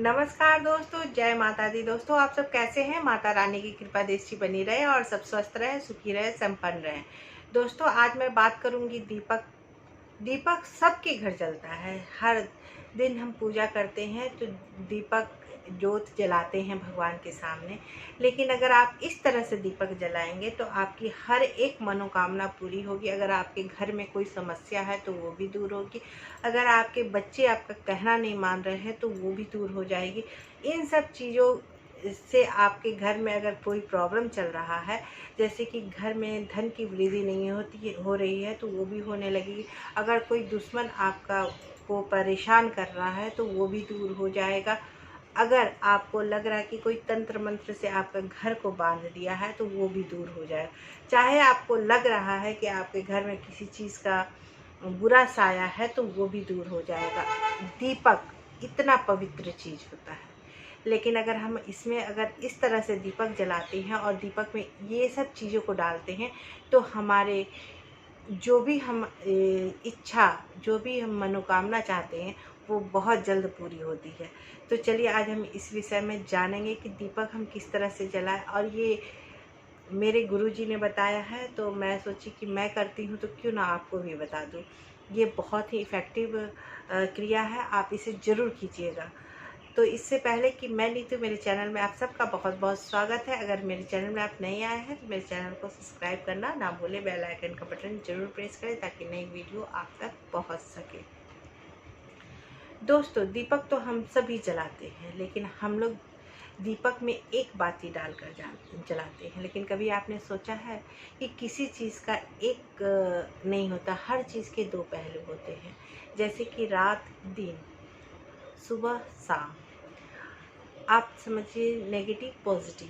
नमस्कार दोस्तों, जय माता दी। दोस्तों, आप सब कैसे हैं? माता रानी की कृपा दृष्टि बनी रहे और सब स्वस्थ रहे, सुखी रहे, संपन्न रहे। दोस्तों, आज मैं बात करूंगी दीपक। दीपक सबके घर जलता है। हर दिन हम पूजा करते हैं तो दीपक जोत जलाते हैं भगवान के सामने। लेकिन अगर आप इस तरह से दीपक जलाएंगे तो आपकी हर एक मनोकामना पूरी होगी। अगर आपके घर में कोई समस्या है तो वो भी दूर होगी। अगर आपके बच्चे आपका कहना नहीं मान रहे हैं तो वो भी दूर हो जाएगी। इन सब चीज़ों से आपके घर में अगर कोई प्रॉब्लम चल रहा है, जैसे कि घर में धन की वृद्धि नहीं हो रही है तो वो भी होने लगेगी। अगर कोई दुश्मन आपका को परेशान कर रहा है तो वो भी दूर हो जाएगा। अगर आपको लग रहा है कि कोई तंत्र मंत्र से आपका घर को बांध दिया है तो वो भी दूर हो जाएगा। चाहे आपको लग रहा है कि आपके घर में किसी चीज़ का बुरा साया है तो वो भी दूर हो जाएगा। दीपक इतना पवित्र चीज़ होता है। लेकिन अगर हम इसमें अगर इस तरह से दीपक जलाते हैं और दीपक में ये सब चीज़ों को डालते हैं तो हमारे जो भी हम इच्छा, जो भी हम मनोकामना चाहते हैं वो बहुत जल्द पूरी होती है। तो चलिए आज हम इस विषय में जानेंगे कि दीपक हम किस तरह से जलाएं। और ये मेरे गुरुजी ने बताया है तो मैं सोची कि मैं करती हूँ तो क्यों ना आपको भी बता दूँ। ये बहुत ही इफ़ेक्टिव क्रिया है, आप इसे ज़रूर कीजिएगा। तो इससे पहले कि मैं नीतू, मेरे चैनल में आप सबका बहुत बहुत स्वागत है। अगर मेरे चैनल में आप नए आए हैं तो मेरे चैनल को सब्सक्राइब करना ना भूलें। बेल आइकन का बटन जरूर प्रेस करें ताकि नई वीडियो आप तक पहुंच सके। दोस्तों, दीपक तो हम सभी जलाते हैं, लेकिन हम लोग दीपक में एक बाती डालकर जलाते हैं। लेकिन कभी आपने सोचा है कि किसी चीज़ का एक नहीं होता, हर चीज़ के दो पहलू होते हैं। जैसे कि रात दिन, सुबह शाम, आप समझिए नेगेटिव पॉजिटिव,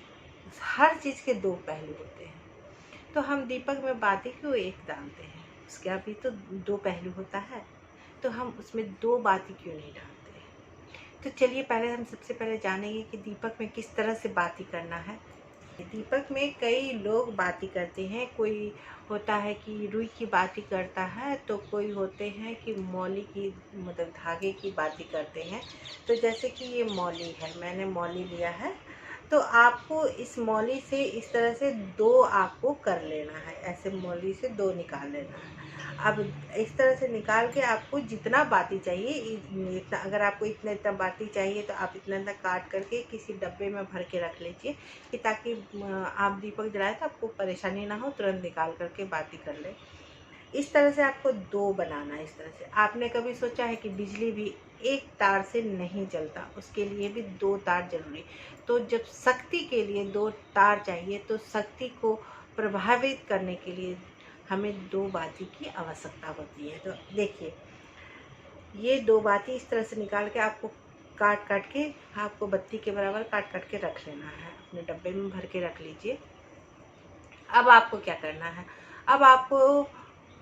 हर चीज़ के दो पहलू होते हैं। तो हम दीपक में बाती क्यों एक डालते हैं? उसका भी तो दो पहलू होता है, तो हम उसमें दो बाती क्यों नहीं डालते हैं? तो चलिए पहले हम सबसे पहले जानेंगे कि दीपक में किस तरह से बाती करना है। दीपक में कई लोग बाती करते हैं। कोई होता है कि रुई की बाती करता है, तो कोई होते हैं कि मौली की मतलब धागे की बाती करते हैं। तो जैसे कि ये मौली है, मैंने मौली लिया है, तो आपको इस मौली से इस तरह से दो आपको कर लेना है। ऐसे मौली से दो निकाल लेना है। अब इस तरह से निकाल के आपको जितना बाती चाहिए, इतना, अगर आपको इतना बाती चाहिए तो आप इतना काट करके किसी डब्बे में भर के रख लीजिए कि ताकि आप दीपक जलाए तो आपको परेशानी ना हो, तुरंत निकाल करके बाती कर ले। इस तरह से आपको दो बनाना है। इस तरह से आपने कभी सोचा है कि बिजली भी एक तार से नहीं चलता, उसके लिए भी दो तार जरूरी। तो जब शक्ति के लिए दो तार चाहिए तो शक्ति को प्रभावित करने के लिए हमें दो बाती की आवश्यकता होती है। तो देखिए, ये दो बाती इस तरह से निकाल के आपको काट काट के, आपको बत्ती के बराबर काट काट के रख लेना है। अपने डब्बे में भर के रख लीजिए। अब आपको क्या करना है? अब आपको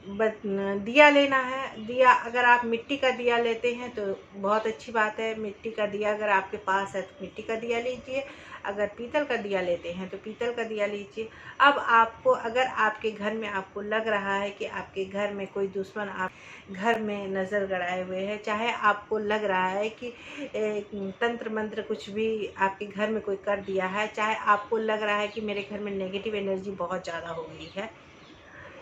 दिया लेना है। दिया, अगर आप मिट्टी का दिया लेते हैं तो बहुत अच्छी बात है। मिट्टी का दिया अगर आपके पास है तो मिट्टी का दिया लीजिए। अगर पीतल का दिया लेते हैं तो पीतल का दिया लीजिए। अब आपको, अगर आपके घर में आपको लग रहा है कि आपके घर में कोई दुश्मन आप घर में नज़र गड़ाए हुए है, चाहे आपको लग रहा है कि तंत्र मंत्र कुछ भी आपके घर में कोई कर दिया है, चाहे आपको लग रहा है कि मेरे घर में नेगेटिव एनर्जी बहुत ज़्यादा हो गई है,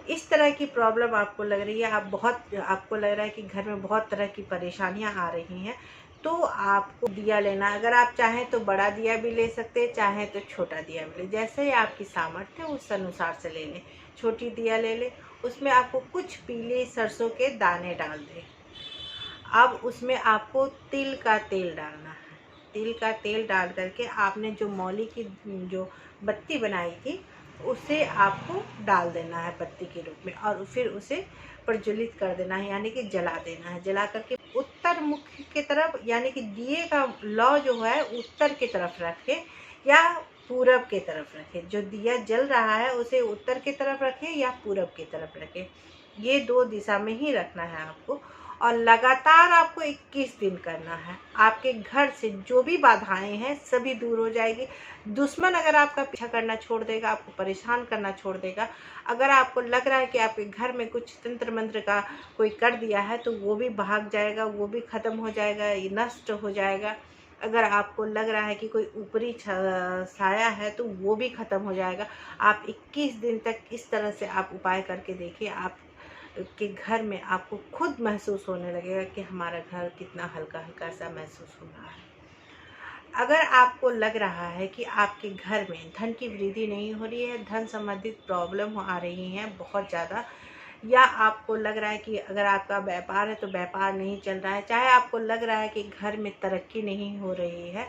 इस तरह की प्रॉब्लम आपको लग रही है, आपको लग रहा है कि घर में बहुत तरह की परेशानियां आ रही हैं, तो आपको दिया लेना। अगर आप चाहें तो बड़ा दिया भी ले सकते हैं, चाहें तो छोटा दिया भी ले, जैसे ही आपकी सामर्थ्य उस अनुसार से ले लें। छोटी दिया ले लें, उसमें आपको कुछ पीले सरसों के दाने डाल दें। अब उसमें आपको तिल का तेल डालना है। तिल का तेल डाल करके आपने जो मौली की जो बत्ती बनाई थी उसे आपको डाल देना है बत्ती के रूप में, और फिर उसे प्रज्वलित कर देना है, यानी कि जला देना है। जला करके उत्तर मुख की तरफ, यानी कि दिए का लौ जो है उत्तर की तरफ रखें या पूरब की तरफ रखें। जो दिया जल रहा है उसे उत्तर की तरफ रखें या पूरब की तरफ रखें। ये दो दिशा में ही रखना है आपको, और लगातार आपको 21 दिन करना है। आपके घर से जो भी बाधाएं हैं सभी दूर हो जाएगी। दुश्मन अगर आपका पीछा करना छोड़ देगा, आपको परेशान करना छोड़ देगा, अगर आपको लग रहा है कि आपके घर में कुछ तंत्र मंत्र का कोई कर दिया है तो वो भी भाग जाएगा, वो भी ख़त्म हो जाएगा, ये नष्ट हो जाएगा। अगर आपको लग रहा है कि कोई ऊपरी साया है तो वो भी ख़त्म हो जाएगा। आप 21 दिन तक इस तरह से आप उपाय करके देखिए, आप के घर में आपको खुद महसूस होने लगेगा कि हमारा घर कितना हल्का हल्का सा महसूस हो रहा है। अगर आपको लग रहा है कि आपके घर में धन की वृद्धि नहीं हो रही है, धन संबंधित प्रॉब्लम आ रही हैं बहुत ज़्यादा, या आपको लग रहा है कि अगर आपका व्यापार है तो व्यापार नहीं चल रहा है, चाहे आपको लग रहा है कि घर में तरक्की नहीं हो रही है,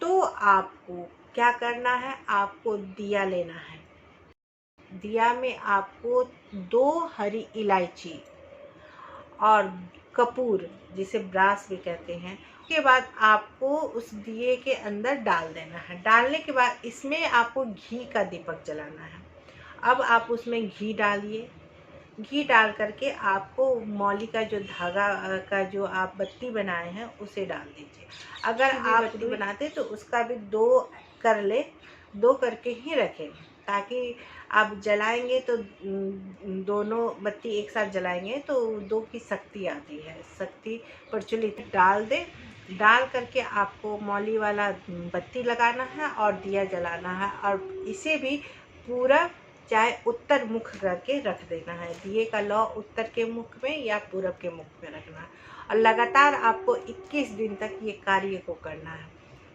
तो आपको क्या करना है, आपको दिया लेना है। दिया में आपको 2 हरी इलायची और कपूर, जिसे ब्रास भी कहते हैं, उसके बाद आपको उस दिए के अंदर डाल देना है। डालने के बाद इसमें आपको घी का दीपक जलाना है। अब आप उसमें घी डालिए। घी डाल करके आपको मौली का जो धागा का जो आप बत्ती बनाए हैं उसे डाल दीजिए। अगर आप बत्ती बनाते तो उसका भी 2 कर ले, 2 करके ही रखें, ताकि आप जलाएंगे तो दोनों बत्ती एक साथ जलाएंगे तो 2 की शक्ति आती है, शक्ति प्रचलित डाल दें। डाल करके आपको मौली वाला बत्ती लगाना है और दिया जलाना है, और इसे भी पूरा चाहे उत्तर मुख करके रख देना है। दिए का लौ उत्तर के मुख में या पूरब के मुख में रखना है, और लगातार आपको 21 दिन तक ये कार्य को करना है।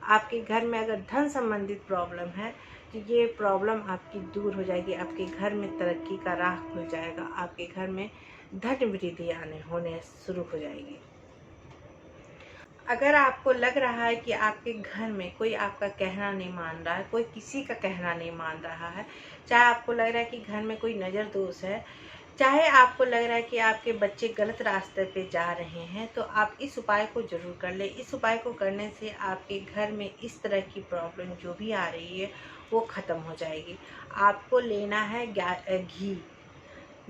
आपके घर में अगर धन संबंधित प्रॉब्लम है तो ये प्रॉब्लम आपकी दूर हो जाएगी, आपके घर में तरक्की का राह खुल जाएगा, आपके घर में धन वृद्धि होने शुरू हो जाएगी। अगर आपको लग रहा है कि आपके घर में कोई आपका कहना नहीं मान रहा है, कोई किसी का कहना नहीं मान रहा है, चाहे आपको लग रहा है कि घर में कोई नज़र दोष है, चाहे आपको लग रहा है कि आपके बच्चे गलत रास्ते पे जा रहे हैं, तो आप इस उपाय को ज़रूर कर लें। इस उपाय को करने से आपके घर में इस तरह की प्रॉब्लम जो भी आ रही है वो ख़त्म हो जाएगी। आपको लेना है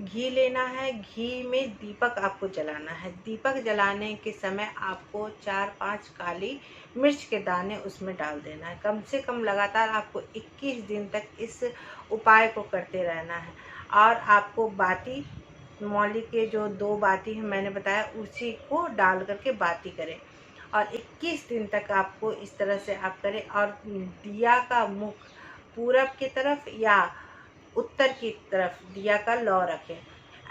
घी लेना है। घी में दीपक आपको जलाना है। दीपक जलाने के समय आपको 4-5 काली मिर्च के दाने उसमें डाल देना है। कम से कम लगातार आपको 21 दिन तक इस उपाय को करते रहना है, और आपको बाती मौली के जो 2 बाती हैं मैंने बताया उसी को डाल करके बाती करें, और 21 दिन तक आपको इस तरह से आप करें, और दिया का मुख पूरब की तरफ या उत्तर की तरफ दिया का लौ रखें।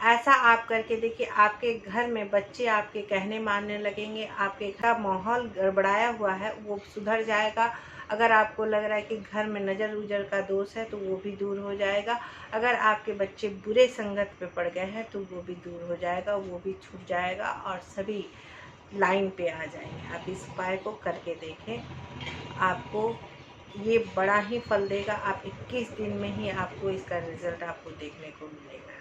ऐसा आप करके देखिए, आपके घर में बच्चे आपके कहने मानने लगेंगे, आपके घर का माहौल गड़बड़ाया हुआ है वो सुधर जाएगा। अगर आपको लग रहा है कि घर में नज़र उजर का दोष है तो वो भी दूर हो जाएगा। अगर आपके बच्चे बुरे संगत पे पड़ गए हैं तो वो भी दूर हो जाएगा, वो भी छूट जाएगा, और सभी लाइन पे आ जाएंगे। आप इस उपाय को करके देखें, आपको ये बड़ा ही फल देगा। आप 21 दिन में ही आपको इसका रिजल्ट आपको देखने को मिलेगा।